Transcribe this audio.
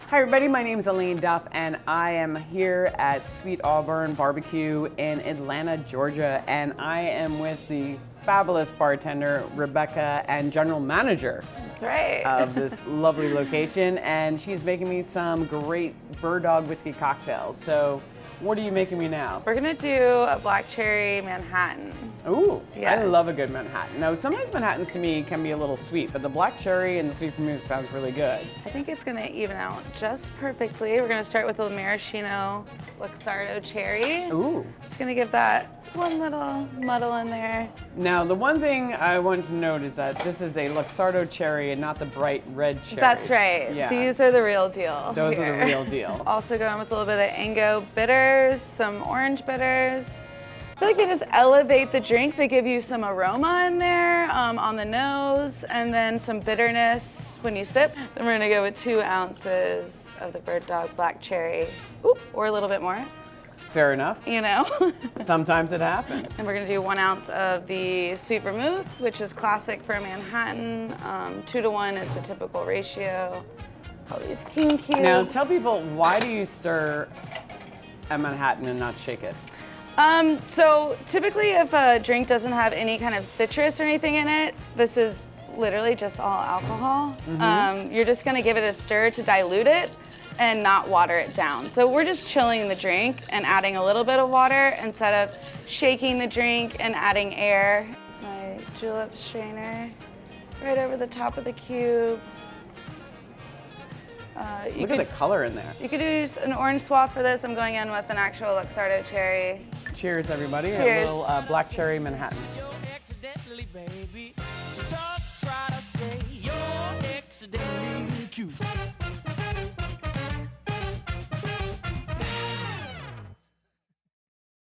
Hi everybody, my name is Elaine Duff and I am here at Sweet Auburn BBQ in Atlanta, Georgia, and I am with the fabulous bartender, Rebecca, and general manager That's right. of this lovely location, and she's making me some great Bird Dog whiskey cocktails. So what are you making me now? We're gonna do a black cherry Manhattan. Ooh, I Yes. love a good Manhattan. Now, sometimes Manhattans to me can be a little sweet, but the black cherry and the sweet vermouth sounds really good. I think it's gonna even out just perfectly. We're gonna start with a maraschino Luxardo cherry. Ooh. Just gonna give that one little muddle in there. Now, the one thing I want to note is that this is a Luxardo cherry and not the bright red cherries. That's right. Yeah. These are the real deal. Those are here. the real deal. Also going with a little bit of Ango bitters, some orange bitters. I feel like they just elevate the drink. They give you some aroma in there on the nose, and then some bitterness when you sip. Then we're gonna go with 2 ounces of the Bird Dog Black Cherry, or a little bit more, Fair enough. you know. Sometimes it happens. And we're gonna do 1 ounce of the sweet vermouth, which is classic for a Manhattan. 2 to 1 is the typical ratio. All these king cubes. Now, tell people, why do you stir a Manhattan and not shake it? So typically if a drink doesn't have any kind of citrus or anything in it, this is literally just all alcohol. You're just gonna give it a stir to dilute it and not water it down. So we're just chilling the drink and adding a little bit of water instead of shaking the drink and adding air. My julep strainer right over the top of the cube. Look at the color in there. You could use an orange swab for this. I'm going in with an actual Luxardo cherry. Cheers, everybody. Cheers. A little black cherry Manhattan.